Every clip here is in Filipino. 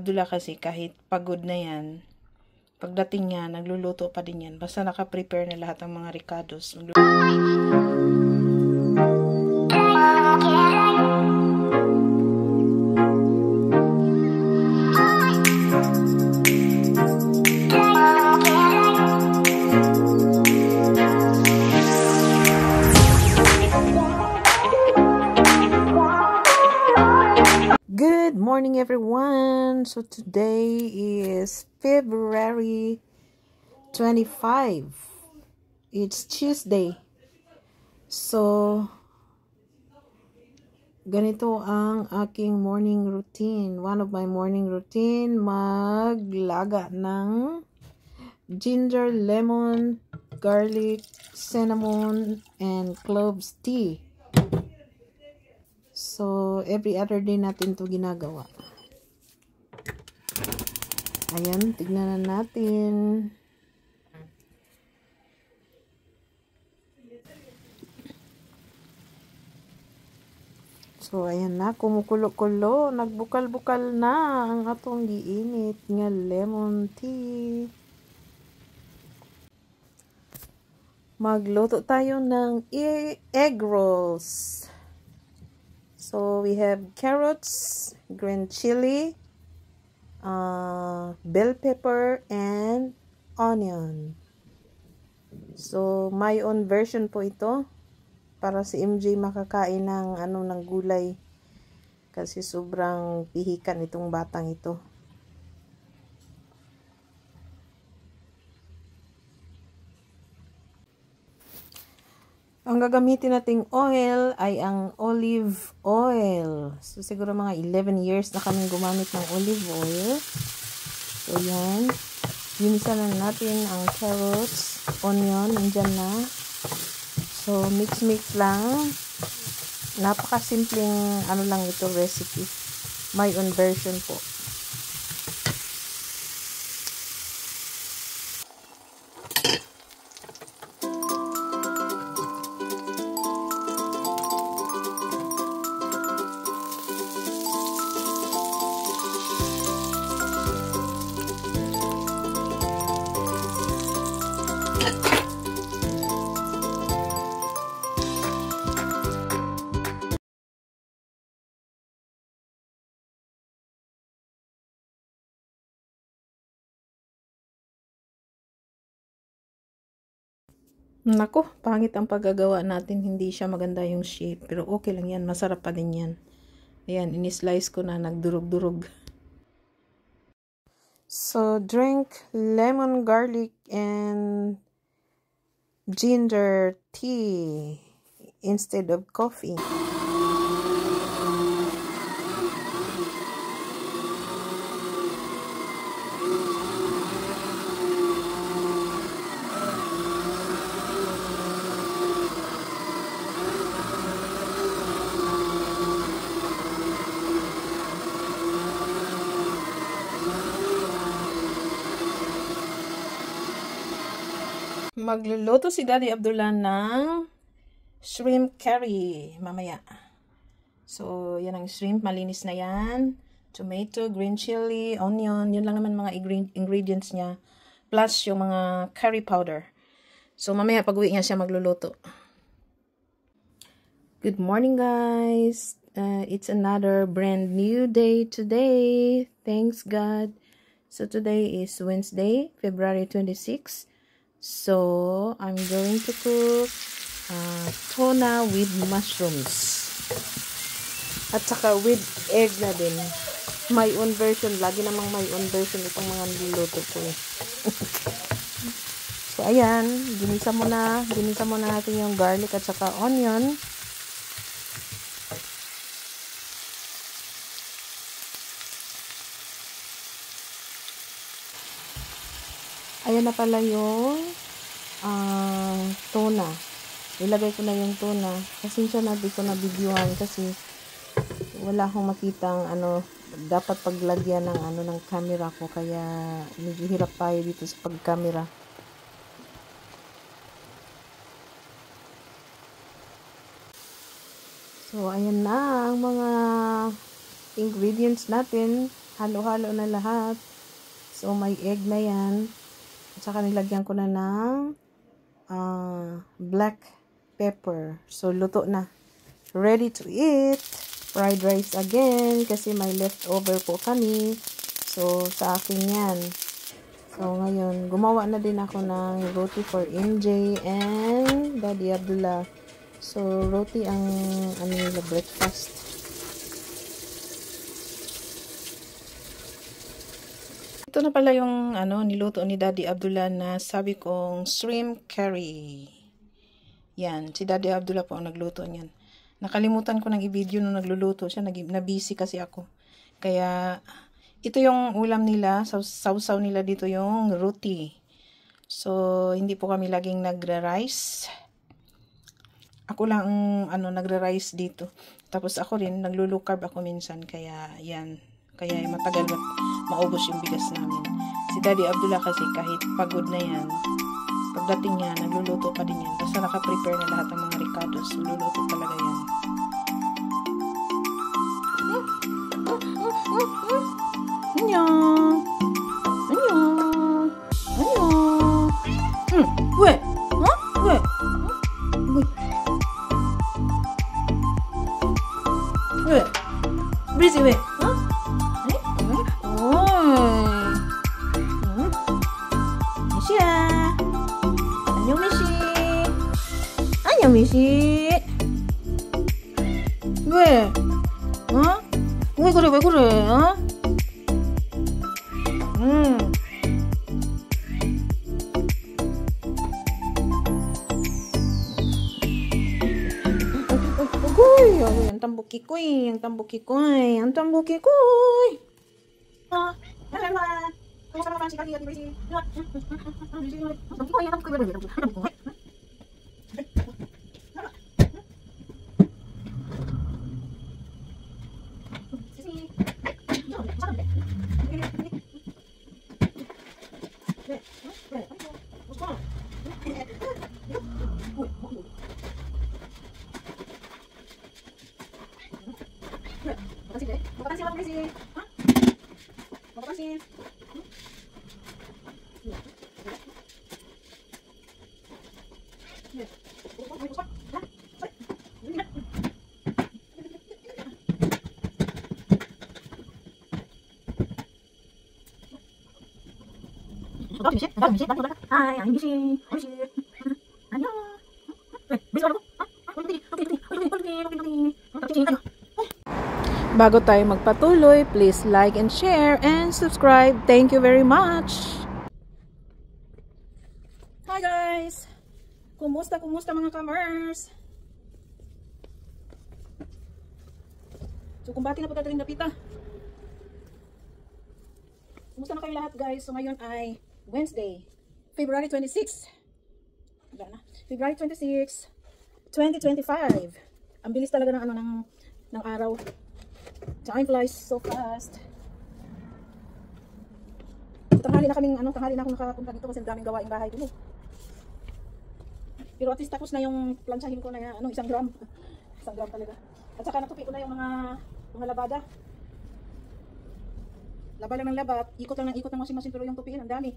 Abdullah kasi kahit pagod na yan, pagdating niya, nagluluto pa din yan. Basta naka-prepare na lahat ng mga ricados. Good morning, everyone. So today is February 25. It's Tuesday. So ganito ang aking morning routine. One of my morning routine, maglaga ng ginger, lemon, garlic, cinnamon, and cloves tea. So, every other day natin to ginagawa. Ayan, tignan na natin. So, ayan na, kumukulo-kulo. Nagbukal-bukal na ang atong giinit nga lemon tea. Magluto tayo ng egg rolls. So, we have carrots, green chili, bell pepper, and onion. So, my own version po ito. Para si MJ makakain ng, ng gulay. Kasi sobrang pihikan itong batang ito. Ang gagamitin nating oil ay ang olive oil. So, siguro mga 11 years na kaming gumamit ng olive oil. So, yan. Ginisa na natin ang carrots, onion, nandyan na. So, mix-mix lang. Napakasimpleng, lang ito recipe. My own version po. Nako, pangit ang paggagawa natin. Hindi siya maganda yung shape. Pero okay lang yan. Masarap pa din yan. Ayan, ini-slice ko na. Nagdurog-durog. So, drink lemon, garlic, and ginger tea instead of coffee. Magluluto si Daddy Abdullah ng shrimp curry mamaya. So, yan ang shrimp. Malinis na yan. Tomato, green chili, onion. Yun lang naman mga ingredients niya. Plus yung mga curry powder. So, mamaya pag-uwi niya siya magluluto. Good morning, guys. It's another brand new day today. Thanks, God. So, today is Wednesday, February 26. So, I'm going to cook tuna with mushrooms. At saka with egg na din. My own version. Lagi namang my own version itong mga niluto ko. So, ayan. Ginisa muna natin yung garlic at saka onion. Ayan na pala yung tuna. Ilagay ko na yung tuna. Pasensya na, di ko na videohan kasi wala akong makitang dapat paglagyan ng ng camera ko. Kaya medyo hirap tayo dito sa pag-camera. So, ayan na ang mga ingredients natin. halo-halo na lahat. So, may egg na yan. At saka nilagyan ko na ng black pepper. So, luto na. Ready to eat. Fried rice again kasi may leftover po kami. So, sa akin yan. So, ngayon, gumawa na din ako ng roti for MJ and Daddy Abdullah. So, roti ang nila breakfast. Ito na pala yung niluto ni Daddy Abdullah na sabi kong shrimp curry. Yan, si Daddy Abdullah po ang nagluto niyan. Nakalimutan ko ng i-video nung nagluluto siya, na-busy kasi ako. Kaya ito yung ulam nila, sausaw nila dito yung roti. So, hindi po kami laging nagre-rice. Ako lang nagre-rice dito. Tapos ako rin, naglo-low carb ako minsan. Kaya, yan. Kaya matagal maubos yung bigas namin. Si Daddy Abdullah kasi kahit pagod na yan, pagdating niya, nagluluto pa din yan. Basta naka-prepare na lahat ng mga ricados. Nagluluto talaga yan. Annyeong! Annyeong! Annyeong! Wait! Huh? Wait! Wait! Wait! Breezy, wait! Huh? 미시야! 안녕, 미시! 안녕, 미시! 왜? 왜 그래, 왜 그래, Ang tambuki-koy, ang tambuki-koy, ang tambuki-koy. Kumusta naman si Kaki at Ibrisi? Tambuki-koy, tambuki-koy. Makasih, Bang Brisi. Hah? Makasih. Hai, I'm Brisi. Annyeong. Brisi ako. Bago tayo magpatuloy, please like and share and subscribe. Thank you very much. Hi guys! Kumusta mga kamers? So kumbati na po tataling napita. Kumusta na kayo lahat guys? So ngayon ay Wednesday, February 26. February 26, 2025. Ang bilis talaga ng araw. Time flies so fast. Tanghali na ako nakapunta dito kasi daming gawaing bahay dito. Pero at least tapos na yung planchahin ko na 1 gram. 1 gram talaga. At saka natupi ko na yung mga labada. Laba lang ng laba, ikot lang ng ikot ng washing machine pero yung tupiin ang dami.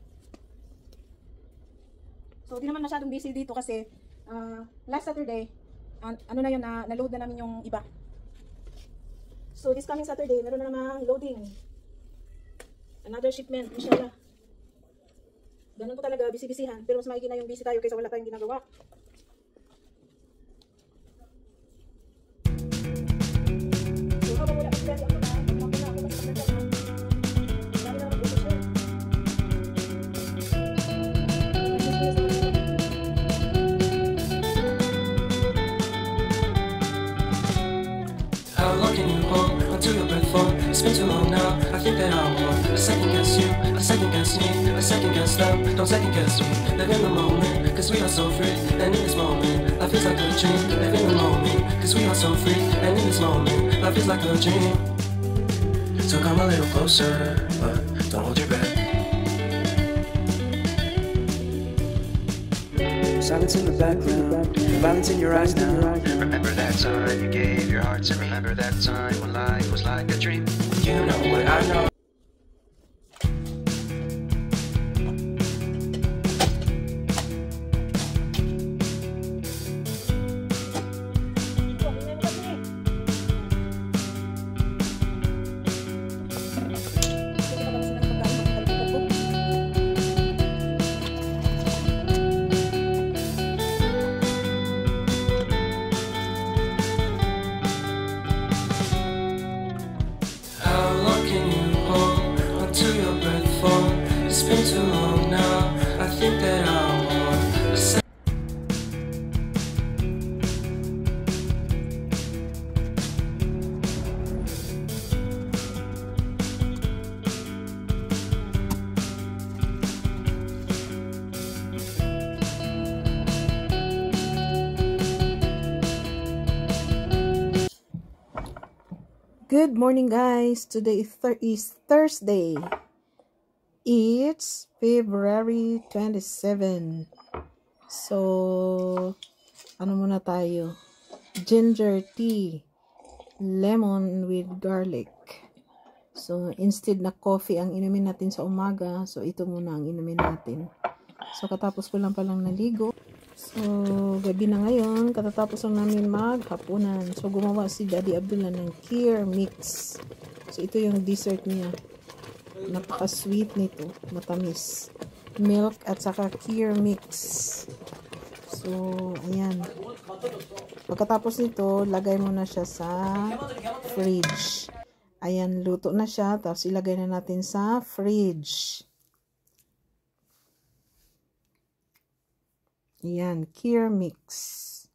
So di naman masyadong busy dito kasi last Saturday, na-load na namin yung iba. So this coming Saturday, meron na namang loading. Another shipment, inshallah. Ganun po talaga, busy-busyhan. Pero mas maigi na yung busy tayo kaysa wala tayong ginagawa. So habang wala kasi ako na, ako mas maganda. Dami na mag-busy siya. How long can you hold onto your breath for? It's been too long now, I think that I want I second guess you, I second guess me, I second guess them, don't second guess me. Live in the moment, cause we are so free. And in this moment, life is like a dream. Live in the moment, cause we are so free. And in this moment, life is like a dream. So come a little closer, but don't hold your breath. Silence in the background, violence in your eyes now. Remember that time you gave your heart to. Remember that time when life was like a dream. You know what I know. Good morning, guys. Today is Thursday. It's February 27. So, ano muna tayo? Ginger tea, lemon with garlic. So, instead na coffee ang inumin natin sa umaga, so ito muna ang inumin natin. So, katapos ko lang palang naligo. So, gabi na ngayon, katatapos lang namin maghapunan. So, gumawa si Daddy Abdullah ng Kheer Mix. So, ito yung dessert niya. Napaka-sweet nito. Matamis. Milk at saka Kheer Mix. So, ayan. Pagkatapos nito, lagay mo na siya sa fridge. Ayan, luto na siya. Tapos, ilagay na natin sa fridge. Ayan, Kheer Mix.